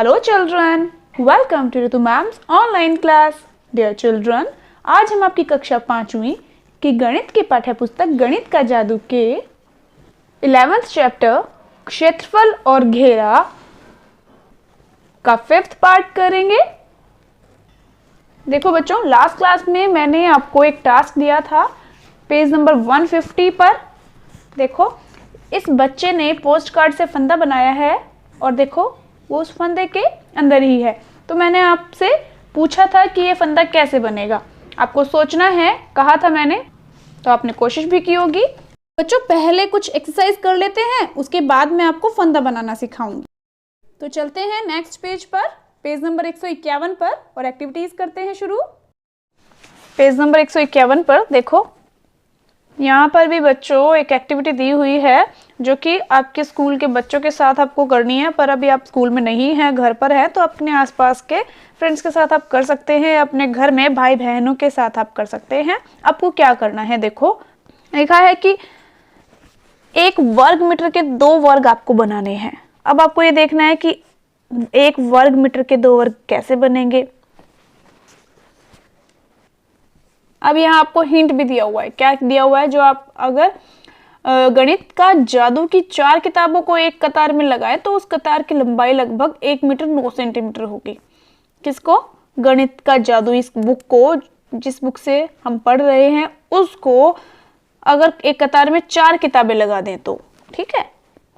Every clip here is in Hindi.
Hello children, welcome to Ritu Ma'am's online class. Dear children, आज हम आपकी कक्षा 5वीं की गणित की पाठ्य पुस्तक गणित का जादू के 11th चैप्टर क्षेत्रफल और घेरा का 5th पार्ट करेंगे। देखो बच्चों, लास्ट क्लास में मैंने आपको एक टास्क दिया था पेज नंबर 150 पर। देखो, इस बच्चे ने पोस्ट कार्ड से फंदा बनाया है और देखो वो उस फंदे के अंदर ही है। तो मैंने आपसे पूछा था कि ये फंदा कैसे बनेगा, आपको सोचना है, कहा था मैंने, तो आपने कोशिश भी की होगी। बच्चों, पहले कुछ एक्सरसाइज कर लेते हैं, उसके बाद मैं आपको फंदा बनाना सिखाऊंगी। तो चलते हैं नेक्स्ट पेज पर, पेज नंबर 151 पर, और एक्टिविटीज करते हैं शुरू। पेज नंबर 151 पर देखो, यहाँ पर भी बच्चों एक एक्टिविटी दी हुई है जो कि आपके स्कूल के बच्चों के साथ आपको करनी है, पर अभी आप स्कूल में नहीं हैं, घर पर हैं, तो अपने आसपास के फ्रेंड्स के साथ आप कर सकते हैं, अपने घर में भाई बहनों के साथ आप कर सकते हैं। आपको क्या करना है, देखो लिखा है कि 1 वर्ग मीटर के 2 वर्ग आपको बनाने हैं। अब आपको ये देखना है कि 1 वर्ग मीटर के 2 वर्ग कैसे बनेंगे। अब यहाँ आपको हिंट भी दिया हुआ है। क्या दिया हुआ है? जो आप अगर गणित का जादू की 4 किताबों को एक कतार में लगाए तो उस कतार की लंबाई लगभग 1 मीटर 9 सेंटीमीटर होगी। किसको? गणित का जादू, इस बुक को, जिस बुक से हम पढ़ रहे हैं उसको अगर एक कतार में 4 किताबें लगा दें तो, ठीक है,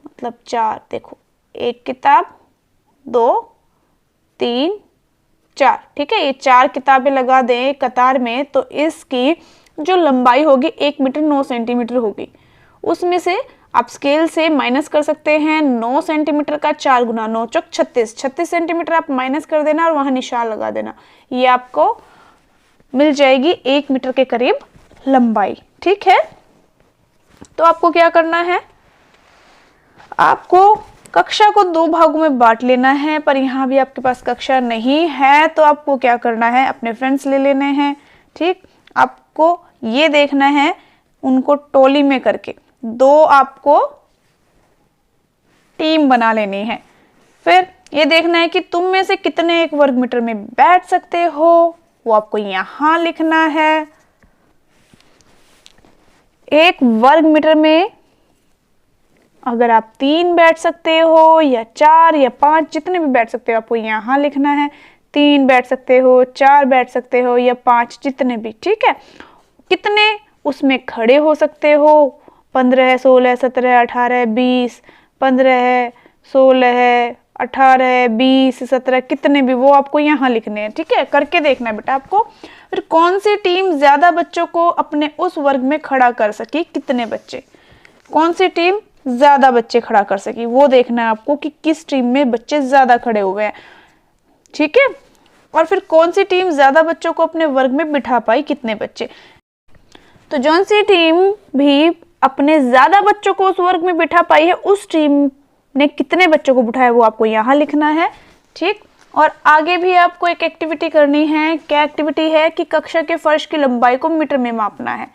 मतलब 4, देखो 1 किताब, 2, 3, 4, ठीक है, ये 4 किताबें लगा दें कतार में तो इसकी जो लंबाई होगी 1 मीटर 9 सेंटीमीटर होगी। उसमें से आप स्केल से माइनस कर सकते हैं। 9 सेंटीमीटर का 4 गुना 9 चौक 36, 36 सेंटीमीटर आप माइनस कर देना और वहां निशान लगा देना। ये आपको मिल जाएगी 1 मीटर के करीब लंबाई, ठीक है। तो आपको क्या करना है, आपको कक्षा को 2 भागों में बांट लेना है, पर यहाँ भी आपके पास कक्षा नहीं है तो आपको क्या करना है, अपने फ्रेंड्स ले लेने हैं, ठीक। आपको ये देखना है उनको टोली में करके 2 आपको टीम बना लेनी है। फिर ये देखना है कि तुम में से कितने 1 वर्ग मीटर में बैठ सकते हो, वो आपको यहां लिखना है। 1 वर्ग मीटर में अगर आप 3 बैठ सकते हो या 4 या 5, जितने भी बैठ सकते हो आपको यहाँ लिखना है। 3 बैठ सकते हो, 4 बैठ सकते हो या 5, जितने भी, ठीक है। कितने उसमें खड़े हो सकते हो, 15, 16, 17, 18, 20, 15, 16, 18, 20, 17, कितने भी, वो आपको यहाँ लिखने हैं, ठीक है। करके देखना है बेटा आपको। फिर कौन सी टीम ज्यादा बच्चों को अपने उस वर्ग में खड़ा कर सकी, कितने बच्चे, कौन सी टीम ज्यादा बच्चे खड़ा कर सकी, वो देखना है आपको कि किस टीम में बच्चे ज्यादा खड़े हुए हैं, ठीक है। और फिर कौन सी टीम ज्यादा बच्चों को अपने वर्ग में बिठा पाई, कितने बच्चे। तो जौन सी टीम भी अपने ज्यादा बच्चों को उस वर्ग में बिठा पाई है उस टीम ने कितने बच्चों को बिठाया वो आपको यहाँ लिखना है, ठीक। और आगे भी आपको एक एक्टिविटी करनी है। क्या एक्टिविटी है कि कक्षा के फर्श की लंबाई को मीटर में मापना है।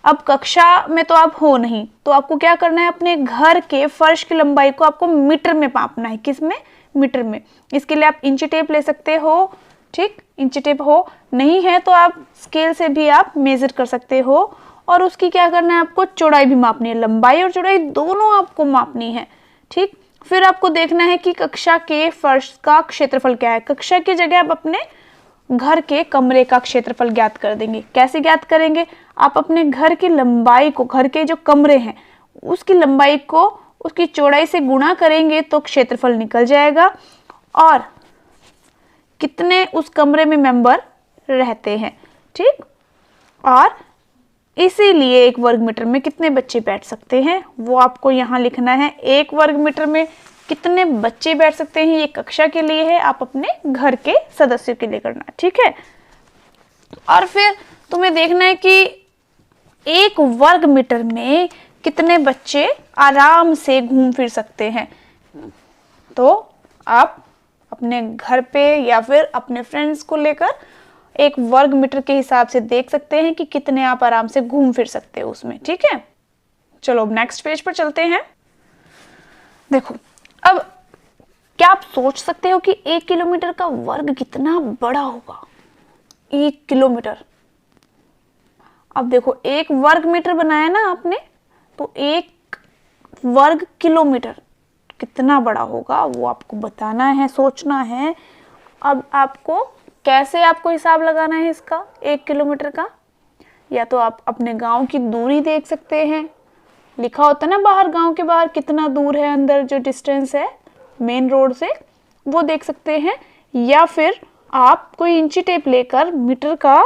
अब कक्षा में तो आप हो नहीं, तो आपको क्या करना है, अपने घर के फर्श की लंबाई को आपको मीटर में मापना है। किस में? मीटर में। इसके लिए आप इंची टेप ले सकते हो, ठीक। इंची टेप हो नहीं है तो आप स्केल से भी आप मेजर कर सकते हो। और उसकी क्या करना है, आपको चौड़ाई भी मापनी है, लंबाई और चौड़ाई दोनों आपको मापनी है, ठीक। फिर आपको देखना है कि कक्षा के फर्श का क्षेत्रफल क्या है। कक्षा की जगह आप अपने घर के कमरे का क्षेत्रफल ज्ञात कर देंगे। कैसे ज्ञात करेंगे? आप अपने घर की लंबाई को, घर के जो कमरे हैं उसकी लंबाई को उसकी चौड़ाई से गुणा करेंगे तो क्षेत्रफल निकल जाएगा, और कितने उस कमरे में मेंबर रहते हैं, ठीक। और इसीलिए 1 वर्ग मीटर में कितने बच्चे बैठ सकते हैं वो आपको यहाँ लिखना है। 1 वर्ग मीटर में कितने बच्चे बैठ सकते हैं ये कक्षा के लिए है, आप अपने घर के सदस्यों के लिए करना, ठीक है। और फिर तुम्हें देखना है कि 1 वर्ग मीटर में कितने बच्चे आराम से घूम फिर सकते हैं। तो आप अपने घर पे या फिर अपने फ्रेंड्स को लेकर 1 वर्ग मीटर के हिसाब से देख सकते हैं कि कितने आप आराम से घूम फिर सकते हो उसमें, ठीक है। चलो अब नेक्स्ट पेज पर चलते हैं। देखो, अब क्या आप सोच सकते हो कि 1 किलोमीटर का वर्ग कितना बड़ा होगा? 1 किलोमीटर। अब देखो, 1 वर्ग मीटर बनाया ना आपने, तो 1 वर्ग किलोमीटर कितना बड़ा होगा वो आपको बताना है, सोचना है। अब आपको कैसे आपको हिसाब लगाना है इसका 1 किलोमीटर का? या तो आप अपने गांव की दूरी देख सकते हैं, लिखा होता है ना बाहर, गांव के बाहर कितना दूर है अंदर, जो डिस्टेंस है मेन रोड से, वो देख सकते हैं। या फिर आप कोई इंची टेप लेकर मीटर का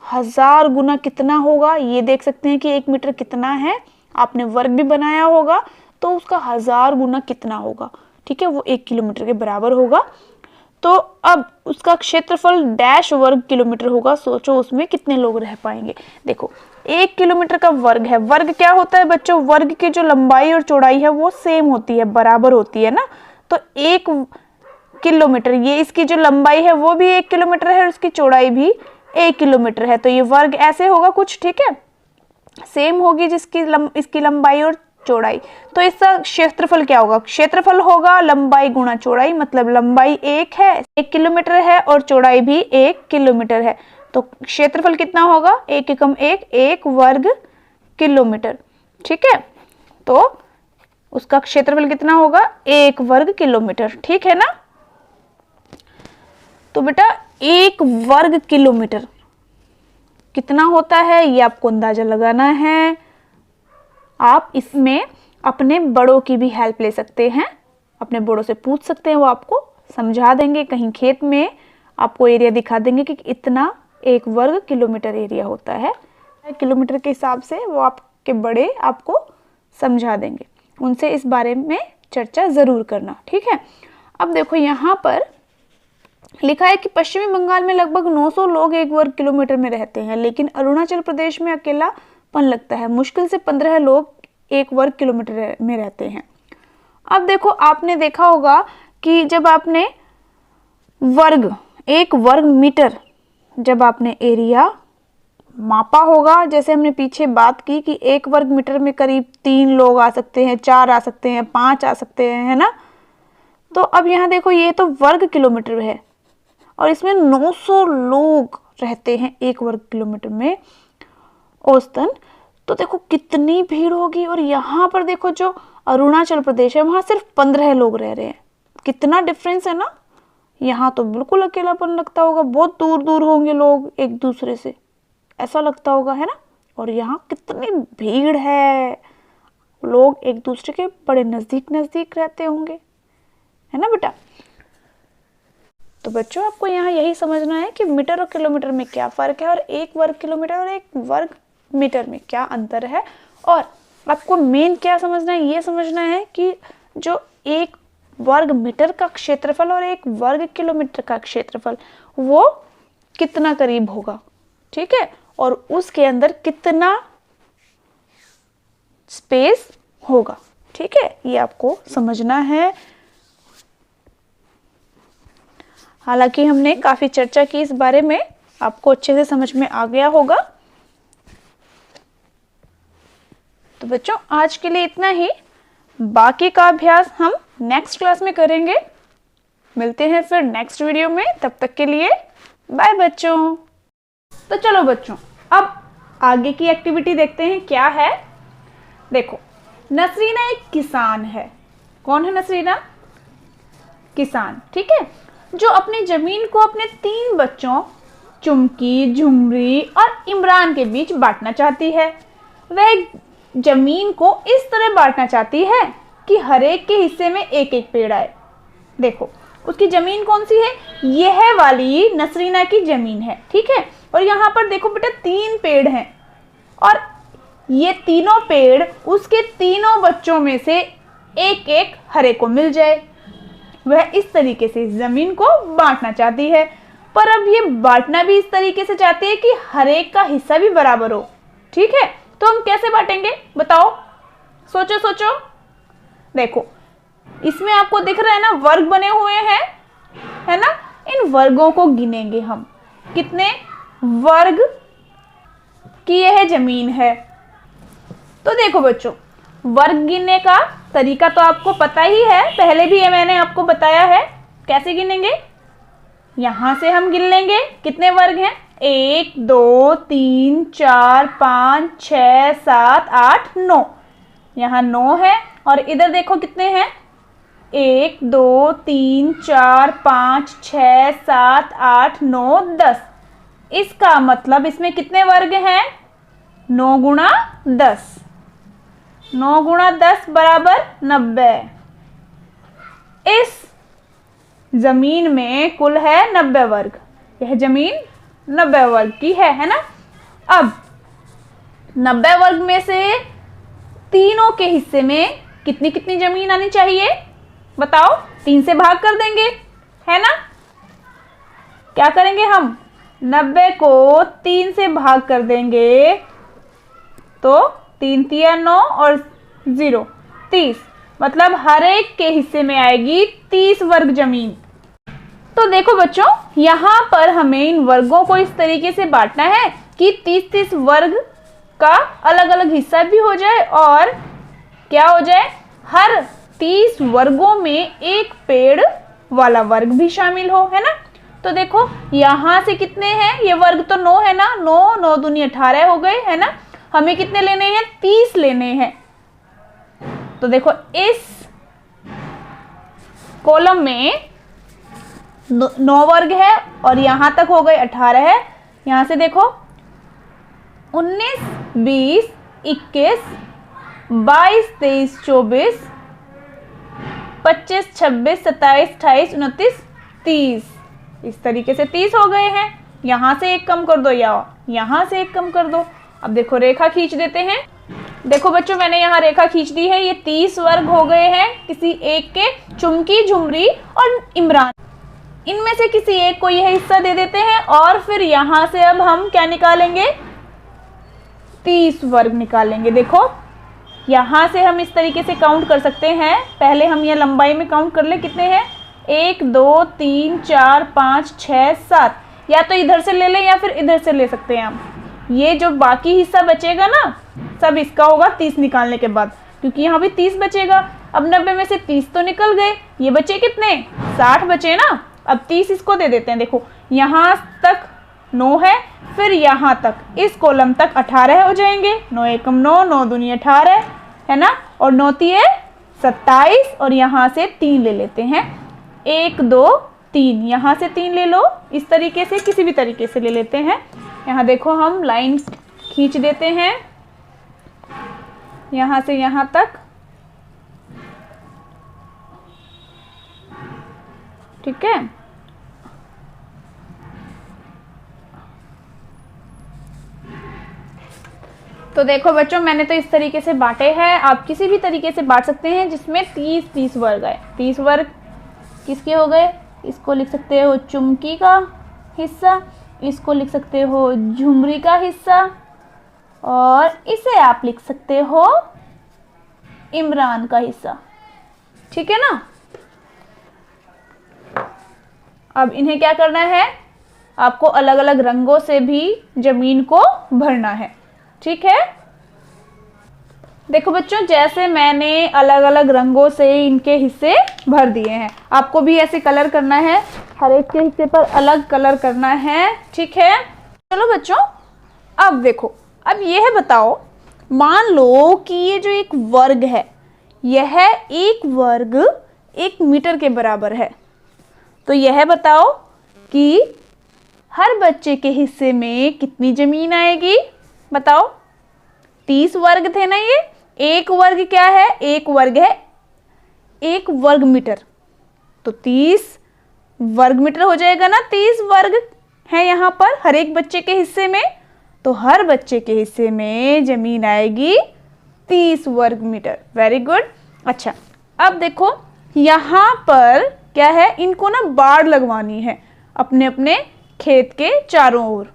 1000 गुना कितना होगा ये देख सकते हैं कि 1 मीटर कितना है। आपने वर्ग भी बनाया होगा तो उसका 1000 गुना कितना होगा, ठीक है, वो 1 किलोमीटर के बराबर होगा। तो अब उसका क्षेत्रफल डैश वर्ग किलोमीटर होगा। सोचो उसमें कितने लोग रह पाएंगे। देखो, 1 किलोमीटर का वर्ग है। वर्ग क्या होता है बच्चों? वर्ग की जो लंबाई और चौड़ाई है वो सेम होती है, बराबर होती है ना। तो 1 किलोमीटर, ये इसकी जो लंबाई है वो भी 1 किलोमीटर है और इसकी चौड़ाई भी 1 किलोमीटर है। तो ये वर्ग ऐसे होगा कुछ, ठीक है, सेम होगी इसकी लंबाई और चौड़ाई। तो इसका क्षेत्रफल क्या होगा? क्षेत्रफल होगा लंबाई गुणा चौड़ाई, मतलब लंबाई 1 है, 1 किलोमीटर है, और चौड़ाई भी 1 किलोमीटर है। तो क्षेत्रफल कितना होगा? 1 एकम 1, 1 वर्ग किलोमीटर, ठीक है। तो उसका क्षेत्रफल कितना होगा? 1 वर्ग किलोमीटर, ठीक है ना। तो बेटा 1 वर्ग किलोमीटर कितना होता है ये आपको अंदाजा लगाना है। आप इसमें अपने बड़ों की भी हेल्प ले सकते हैं, अपने बड़ों से पूछ सकते हैं, वो आपको समझा देंगे। कहीं खेत में आपको एरिया दिखा देंगे कि इतना 1 वर्ग किलोमीटर एरिया होता है, किलोमीटर के हिसाब से वो आपके बड़े आपको समझा देंगे। उनसे इस बारे में चर्चा ज़रूर करना, ठीक है। अब देखो यहाँ पर लिखा है कि पश्चिमी बंगाल में लगभग 900 लोग 1 वर्ग किलोमीटर में रहते हैं, लेकिन अरुणाचल प्रदेश में अकेलापन लगता है। मुश्किल से 15 लोग 1 वर्ग किलोमीटर में रहते हैं। अब देखो, आपने देखा होगा कि जब आपने वर्ग, 1 वर्ग मीटर, जब आपने एरिया मापा होगा, जैसे हमने पीछे बात की कि 1 वर्ग मीटर में करीब 3 लोग आ सकते हैं, 4 आ सकते हैं, 5 आ सकते हैं, है ना। तो अब यहाँ देखो, ये तो वर्ग किलोमीटर है और इसमें 900 लोग रहते हैं 1 वर्ग किलोमीटर में औसतन। तो देखो कितनी भीड़ होगी। और यहाँ पर देखो, जो अरुणाचल प्रदेश है वहाँ सिर्फ 15 लोग रह रहे हैं। कितना डिफरेंस है ना। यहाँ तो बिल्कुल अकेलापन लगता होगा, बहुत दूर दूर होंगे लोग एक दूसरे से, ऐसा लगता होगा, है ना। और यहाँ कितनी भीड़ है, लोग एक दूसरे के बड़े नज़दीक नज़दीक रहते होंगे, है ना बेटा। तो बच्चों, आपको यहाँ यही समझना है कि मीटर और किलोमीटर में क्या फ़र्क है और 1 वर्ग किलोमीटर और 1 वर्ग मीटर में क्या अंतर है। और आपको मेन क्या समझना है, ये समझना है कि जो 1 वर्ग मीटर का क्षेत्रफल और 1 वर्ग किलोमीटर का क्षेत्रफल वो कितना करीब होगा, ठीक है, और उसके अंदर कितना स्पेस होगा, ठीक है, ये आपको समझना है। हालांकि हमने काफी चर्चा की इस बारे में, आपको अच्छे से समझ में आ गया होगा। तो बच्चों, आज के लिए इतना ही। बाकी का अभ्यास हम नेक्स्ट क्लास में करेंगे। मिलते हैं फिर नेक्स्ट वीडियो में, तब तक के लिए बाय बच्चों। तो चलो बच्चों, अब आगे की एक्टिविटी देखते हैं क्या है। देखो, नसरीना एक किसान है। कौन है नसरीना? किसान, ठीक है, जो अपनी जमीन को अपने 3 बच्चों चुमकी, झुमरी और इमरान के बीच बांटना चाहती है। वह जमीन को इस तरह बांटना चाहती है कि हर एक के हिस्से में एक एक पेड़ आए। देखो, उसकी जमीन कौन सी है? यह वाली नसरीना की जमीन है, ठीक है। और यहाँ पर देखो बेटा, 3 पेड़ हैं और ये तीनों पेड़ उसके तीनों बच्चों में से एक एक हरे को मिल जाए। वह इस तरीके से जमीन को बांटना चाहती है, पर अब ये बांटना भी इस तरीके से चाहती है कि हर एक का हिस्सा भी बराबर हो, ठीक है। तो हम कैसे बांटेंगे बताओ, सोचो सोचो। देखो, इसमें आपको दिख रहा है ना, वर्ग बने हुए हैं, है ना। इन वर्गों को गिनेंगे हम, कितने वर्ग की यह जमीन है। तो देखो बच्चों, वर्ग गिनने का तरीका तो आपको पता ही है, पहले भी ये मैंने आपको बताया है। कैसे गिनेंगे? यहां से हम गिन लेंगे कितने वर्ग हैं। 1 2 3 4 5 6 7 8 9। यहाँ 9 है और इधर देखो कितने हैं। 1 2 3 4 5 6 7 8 9 10। इसका मतलब इसमें कितने वर्ग हैं? 9 गुणा 10। 9 गुणा 10 बराबर 90। इस जमीन में कुल है 90 वर्ग। यह जमीन 90 वर्ग की है ना। अब 90 वर्ग में से तीनों के हिस्से में कितनी कितनी जमीन आनी चाहिए बताओ? 3 से भाग कर देंगे, है ना। क्या करेंगे हम? 90 को 3 से भाग कर देंगे तो 3 तिया 9 और 0 30। मतलब हर एक के हिस्से में आएगी 30 वर्ग जमीन। तो देखो बच्चों, यहाँ पर हमें इन वर्गों को इस तरीके से बांटना है कि 30-30 वर्ग का अलग अलग हिस्सा भी हो जाए और क्या हो जाए, हर 30 वर्गों में एक पेड़ वाला वर्ग भी शामिल हो, है ना। तो देखो यहाँ से कितने हैं, ये वर्ग तो 9 है ना, 9 9 दूनी 18 हो गए, है ना। हमें कितने लेने हैं? 30 लेने हैं। तो देखो इस कॉलम में 9 वर्ग है और यहां तक हो गए 18 है। यहां से देखो 19 20 21 22 23 24 25 26 27 28 29 30। इस तरीके से 30 हो गए हैं। यहां से एक कम कर दो या यहां से एक कम कर दो। अब देखो रेखा खींच देते हैं। देखो बच्चों, मैंने यहाँ रेखा खींच दी है। ये 30 वर्ग हो गए हैं किसी एक के। चुमकी, झुमरी और इमरान, इनमें से किसी एक को यह हिस्सा दे देते हैं और फिर यहां से अब हम क्या निकालेंगे? 30 वर्ग निकालेंगे। देखो यहां से हम इस तरीके से काउंट कर सकते हैं। पहले हम यह लंबाई में काउंट कर ले कितने हैं। 1 2 3 4 5 6 7। या तो इधर से ले लें या फिर इधर से ले सकते हैं हम। ये जो बाकी हिस्सा बचेगा ना, सब इसका होगा 30 निकालने के बाद, क्योंकि यहाँ भी 30 बचेगा। अब 90 में से 30 तो निकल गए, ये बचे कितने? 60 बचे ना। अब 30 इसको दे देते हैं। देखो यहाँ तक 9 है, फिर यहाँ तक इस कॉलम तक 18 हो जाएंगे। 9 एकम 9, 9 दूनी 18, है ना। और 9 तिये 27 और यहाँ से 3 ले लेते हैं। 1 2 3, यहाँ से 3 ले लो। इस तरीके से किसी भी तरीके से ले लेते हैं। यहाँ देखो हम लाइन खींच देते हैं यहाँ से यहाँ तक, ठीक है। तो देखो बच्चों, मैंने तो इस तरीके से बांटे हैं। आप किसी भी तरीके से बांट सकते हैं जिसमें 30-30 वर्ग आए। 30 वर्ग किसके हो गए? इसको लिख सकते हो चुमकी का हिस्सा, इसको लिख सकते हो झुमरी का हिस्सा और इसे आप लिख सकते हो इमरान का हिस्सा, ठीक है ना। अब इन्हें क्या करना है? आपको अलग अलग रंगों से भी जमीन को भरना है, ठीक है। देखो बच्चों, जैसे मैंने अलग अलग रंगों से इनके हिस्से भर दिए हैं, आपको भी ऐसे कलर करना है। हर एक के हिस्से पर अलग कलर करना है, ठीक है। चलो बच्चों, अब देखो, अब यह बताओ, मान लो कि ये जो एक वर्ग है, यह एक वर्ग 1 मीटर के बराबर है। तो यह बताओ कि हर बच्चे के हिस्से में कितनी जमीन आएगी? बताओ। 30 वर्ग थे ना ये। एक वर्ग क्या है? एक वर्ग है 1 वर्ग मीटर। तो 30 वर्ग मीटर हो जाएगा ना। 30 वर्ग है यहाँ पर हर एक बच्चे के हिस्से में। तो हर बच्चे के हिस्से में जमीन आएगी 30 वर्ग मीटर। Very good. अच्छा, अब देखो यहाँ पर क्या है, इनको ना बाड़ लगवानी है अपने अपने खेत के चारों ओर।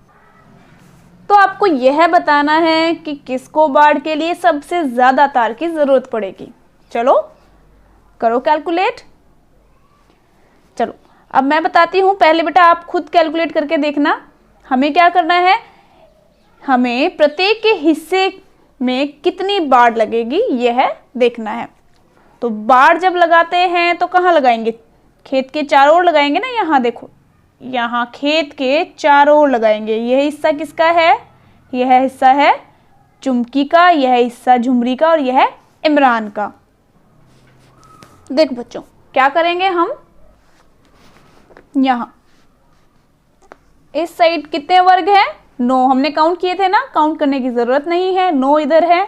तो आपको यह बताना है कि किसको बाड़ के लिए सबसे ज्यादा तार की जरूरत पड़ेगी। चलो करो कैलकुलेट। चलो अब मैं बताती हूँ, पहले बेटा आप खुद कैलकुलेट करके देखना। हमें क्या करना है, हमें प्रत्येक के हिस्से में कितनी बाड़ लगेगी यह देखना है। तो बाड़ जब लगाते हैं तो कहाँ लगाएंगे, खेत के चारों ओर लगाएंगे ना। यहाँ देखो, यहाँ खेत के चारों ओर लगाएंगे। यह हिस्सा किसका है, यह हिस्सा है चुमकी का, यह हिस्सा झुमरी का और यह इमरान का। देखो बच्चों क्या करेंगे हम, यहाँ इस साइड कितने वर्ग हैं, 9 हमने काउंट किए थे ना, काउंट करने की जरूरत नहीं है। 9 इधर है,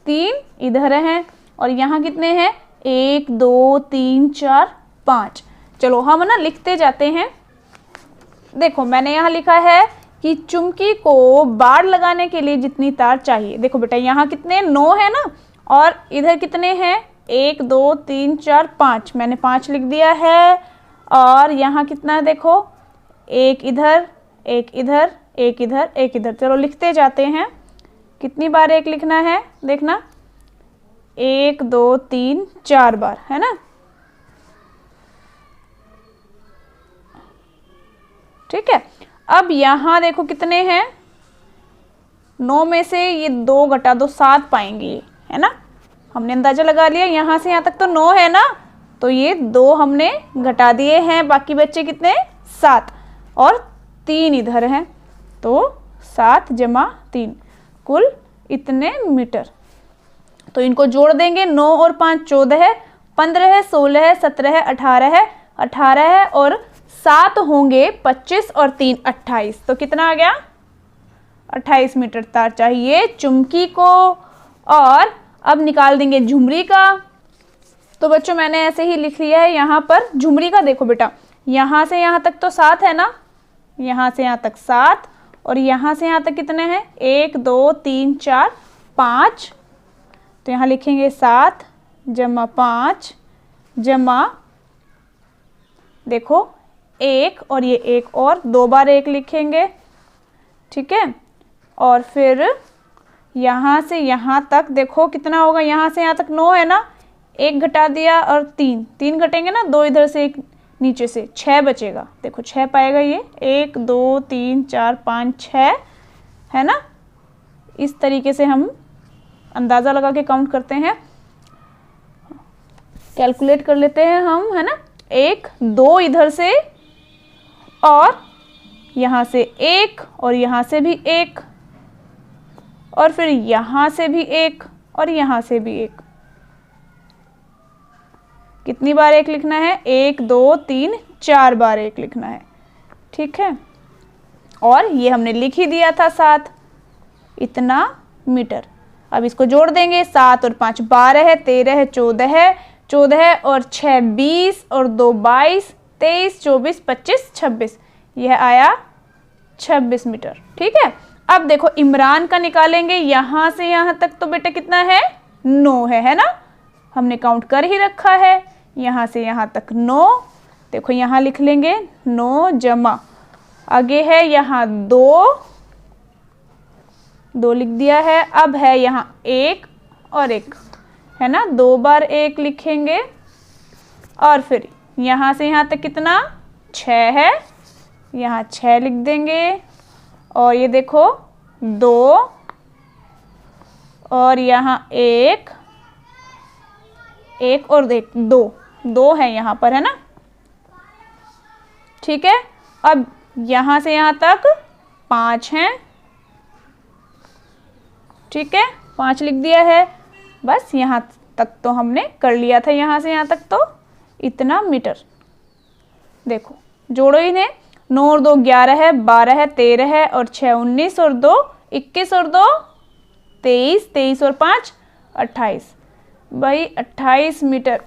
3 इधर हैं और यहाँ कितने हैं, 1 2 3 4 5। चलो हम ना लिखते जाते हैं। देखो मैंने यहाँ लिखा है कि चुमकी को बाड़ लगाने के लिए जितनी तार चाहिए। देखो बेटा यहाँ कितने 9 है ना, और इधर कितने हैं 1 2 3 4 5, मैंने 5 लिख दिया है। और यहाँ कितना है देखो, 1 इधर 1 इधर 1 इधर 1 इधर। चलो लिखते जाते हैं, कितनी बार 1 लिखना है, देखना 1 2 3 4 बार, है ना। ठीक है, अब यहाँ देखो कितने हैं, 9 में से ये 2 घटा दो 7 पाएंगे ये, है ना। हमने अंदाजा लगा लिया, यहाँ से यहाँ तक तो 9 है ना, तो ये 2 हमने घटा दिए हैं, बाकी बच्चे कितने 7 और 3 इधर हैं, तो 7 जमा 3 कुल इतने मीटर। तो इनको जोड़ देंगे, 9 और 5 14 है, 15 है, 16 है, 17 है, 18 है, 18 है और 7 होंगे 25 और 3 28। तो कितना आ गया, 28 मीटर तार चाहिए चुमकी को। और अब निकाल देंगे झुमरी का। तो बच्चों मैंने ऐसे ही लिख लिया है यहाँ पर झुमरी का। देखो बेटा यहाँ से यहाँ तक तो 7 है ना, यहाँ से यहाँ तक 7 और यहाँ से यहाँ तक कितने हैं 1 2 3 4 5। तो यहाँ लिखेंगे 7 जमा 5 जमा देखो 1 और ये 1 और 2 बार 1 लिखेंगे, ठीक है। और फिर यहाँ से यहाँ तक देखो कितना होगा, यहाँ से यहाँ तक 9 है ना, 1 घटा दिया और 3 घटेंगे ना, 2 इधर से 1 नीचे से, 6 बचेगा। देखो 6 पाएगा ये, 1 2 3 4 5 6, है ना। इस तरीके से हम अंदाज़ा लगा के काउंट करते हैं, कैलकुलेट कर लेते हैं हम, है ना। 1 2 इधर से और यहाँ से 1 और यहाँ से भी 1 और फिर यहाँ से भी 1 और यहाँ से भी 1। कितनी बार 1 लिखना है, 1 2 3 4 बार 1 लिखना है, ठीक है। और ये हमने लिख ही दिया था 7 इतना मीटर। अब इसको जोड़ देंगे, 7 और 5 12 है, 13 है, 14 है, 14 और 6 20 और 2 22 23 24 25 26, यह आया 26 मीटर, ठीक है। अब देखो इमरान का निकालेंगे, यहाँ से यहाँ तक तो बेटा कितना है 9 है ना, हमने काउंट कर ही रखा है। यहाँ से यहाँ तक 9, देखो यहाँ लिख लेंगे 9 जमा आगे है यहाँ 2 लिख दिया है। अब है यहाँ 1 और 1, है ना, 2 बार 1 लिखेंगे। और फिर यहाँ से यहाँ तक कितना 6 है, यहाँ 6 लिख देंगे। और ये देखो 2 और यहाँ 1 और देख 2 है यहाँ पर, है ना, ठीक है। अब यहाँ से यहाँ तक 5 हैं, ठीक है, 5 लिख दिया है। बस यहाँ तक तो हमने कर लिया था, यहाँ से यहाँ तक तो इतना मीटर। देखो जोड़ो इन्हें, 9 और 2 11 है, 12 है, 13 है और 6 19 और 2 21 और 2 23, 23 और 5 28, भाई 28 मीटर।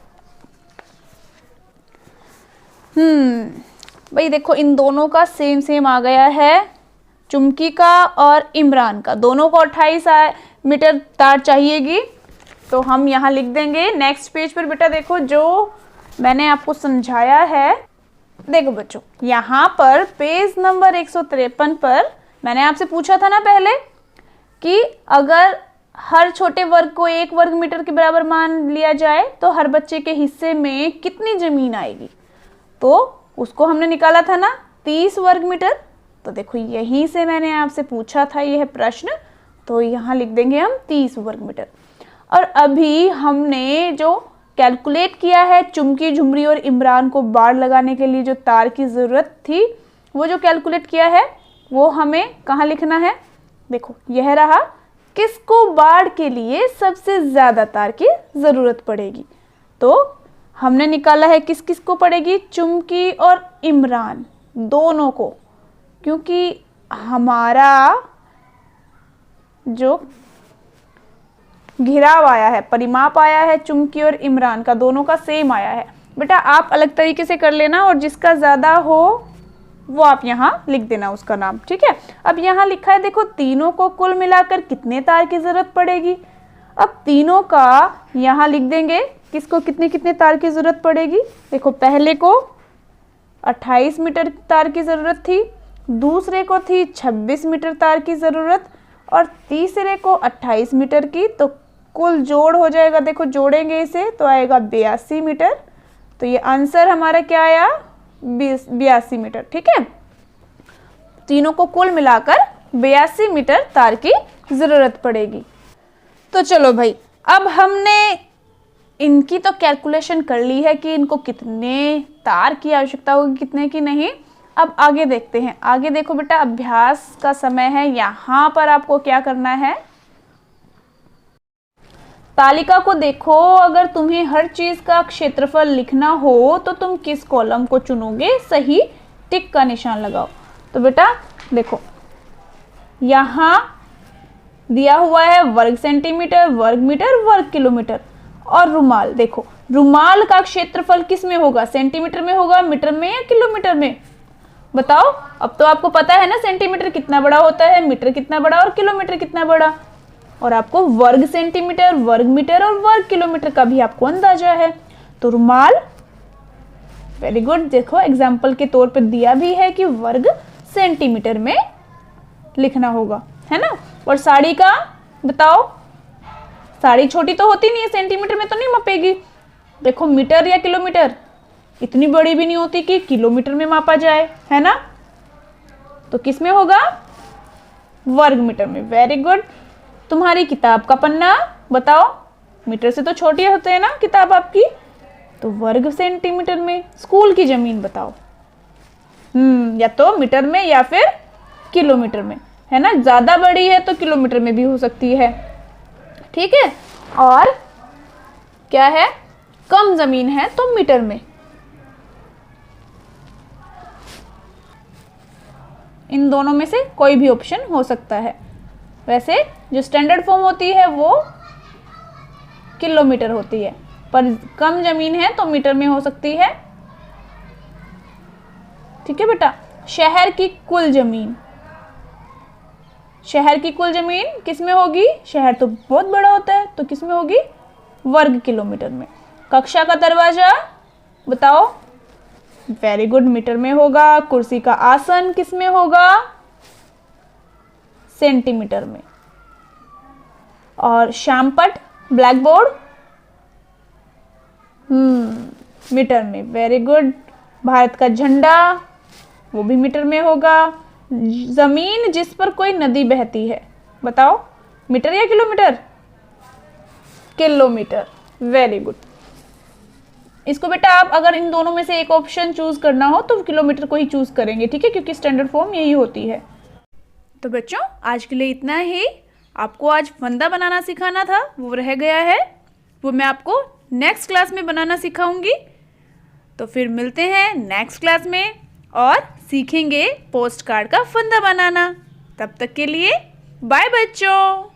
भाई देखो इन दोनों का सेम आ गया है, चुमकी का और इमरान का, दोनों को 28 मीटर तार चाहिएगी। तो हम यहाँ लिख देंगे नेक्स्ट पेज पर। बेटा देखो जो मैंने आपको समझाया है, देखो बच्चों यहाँ पर पेज नंबर 153 पर मैंने आपसे पूछा था ना पहले कि अगर हर छोटे वर्ग को 1 वर्ग मीटर के बराबर मान लिया जाए तो हर बच्चे के हिस्से में कितनी ज़मीन आएगी। तो उसको हमने निकाला था ना 30 वर्ग मीटर। तो देखो यहीं से मैंने आपसे पूछा था यह प्रश्न, तो यहाँ लिख देंगे हम 30 वर्ग मीटर। और अभी हमने जो कैलकुलेट किया है चुमकी, झुमरी और इमरान को बाड़ लगाने के लिए जो तार की ज़रूरत थी, वो जो कैलकुलेट किया है वो हमें कहाँ लिखना है। देखो यह रहा, किसको बाड़ के लिए सबसे ज़्यादा तार की ज़रूरत पड़ेगी। तो हमने निकाला है किस किस को पड़ेगी, चुमकी और इमरान दोनों को, क्योंकि हमारा जो घिराव आया है, परिमाप आया है चुमकी और इमरान का, दोनों का सेम आया है। बेटा आप अलग तरीके से कर लेना और जिसका ज़्यादा हो वो आप यहाँ लिख देना उसका नाम, ठीक है। अब यहाँ लिखा है देखो, तीनों को कुल मिलाकर कितने तार की ज़रूरत पड़ेगी। अब तीनों का यहाँ लिख देंगे, किसको कितने कितने तार की ज़रूरत पड़ेगी। देखो पहले को 28 मीटर तार की ज़रूरत थी, दूसरे को थी 26 मीटर तार की ज़रूरत और तीसरे को 28 मीटर की। तो कुल जोड़ हो जाएगा, देखो जोड़ेंगे इसे तो आएगा 82 मीटर। तो ये आंसर हमारा क्या आया, 82 मीटर, ठीक है। तीनों को कुल मिलाकर 82 मीटर तार की ज़रूरत पड़ेगी। तो चलो भाई, अब हमने इनकी तो कैलकुलेशन कर ली है कि इनको कितने तार की आवश्यकता होगी, कितने की नहीं। अब आगे देखते हैं। आगे देखो बेटा, अभ्यास का समय है। यहाँ पर आपको क्या करना है, तालिका को देखो। अगर तुम्हें हर चीज का क्षेत्रफल लिखना हो तो तुम किस कॉलम को चुनोगे, सही टिक का निशान लगाओ। तो बेटा देखो, यहाँ दिया हुआ है वर्ग सेंटीमीटर, वर्ग मीटर, वर्ग किलोमीटर और रुमाल। देखो रुमाल का क्षेत्रफल किस में होगा, सेंटीमीटर में होगा, मीटर में या किलोमीटर में, बताओ। अब तो आपको पता है ना सेंटीमीटर कितना बड़ा होता है, मीटर कितना बड़ा और किलोमीटर कितना बड़ा। और आपको वर्ग सेंटीमीटर, वर्ग मीटर और वर्ग किलोमीटर का भी आपको अंदाजा है। तो रुमाल, वेरी गुड। देखो एग्जाम्पल के तौर पर दिया भी है कि वर्ग सेंटीमीटर में लिखना होगा, है ना। और साड़ी का बताओ, साड़ी छोटी तो होती नहीं है, सेंटीमीटर में तो नहीं मापेगी। देखो मीटर या किलोमीटर, इतनी बड़ी भी नहीं होती कि किलोमीटर में मापा जाए, है ना। तो किस में होगा, वर्ग मीटर में। Very good. तुम्हारी किताब का पन्ना बताओ, मीटर से तो छोटे होते हैं ना किताब आपकी, तो वर्ग सेंटीमीटर में। स्कूल की जमीन बताओ, या तो मीटर में या फिर किलोमीटर में, है ना। ज्यादा बड़ी है तो किलोमीटर में भी हो सकती है, ठीक है। और क्या है, कम जमीन है तो मीटर में। इन दोनों में से कोई भी ऑप्शन हो सकता है। वैसे जो स्टैंडर्ड फॉर्म होती है वो किलोमीटर होती है, पर कम जमीन है तो मीटर में हो सकती है, ठीक है बेटा। शहर की कुल जमीन, शहर की कुल जमीन किस में होगी, शहर तो बहुत बड़ा होता है तो किस में होगी, वर्ग किलोमीटर में। कक्षा का दरवाजा बताओ, वेरी गुड, मीटर में होगा। कुर्सी का आसन किस में होगा, सेंटीमीटर में। और श्यामपट, ब्लैक बोर्ड, मीटर में। Very good. भारत का झंडा, वो भी मीटर में होगा। जमीन जिस पर कोई नदी बहती है बताओ, मीटर या किलोमीटर, किलोमीटर। Very good. इसको बेटा आप अगर इन दोनों में से एक ऑप्शन चूज करना हो तो किलोमीटर को ही चूज करेंगे, ठीक है, क्योंकि स्टैंडर्ड फॉर्म यही होती है। तो बच्चों आज के लिए इतना ही। आपको आज फंदा बनाना सिखाना था, वो रह गया है, वो मैं आपको नेक्स्ट क्लास में बनाना सिखाऊंगी। तो फिर मिलते हैं नेक्स्ट क्लास में और सीखेंगे पोस्ट कार्ड का फंदा बनाना। तब तक के लिए बाय बच्चों।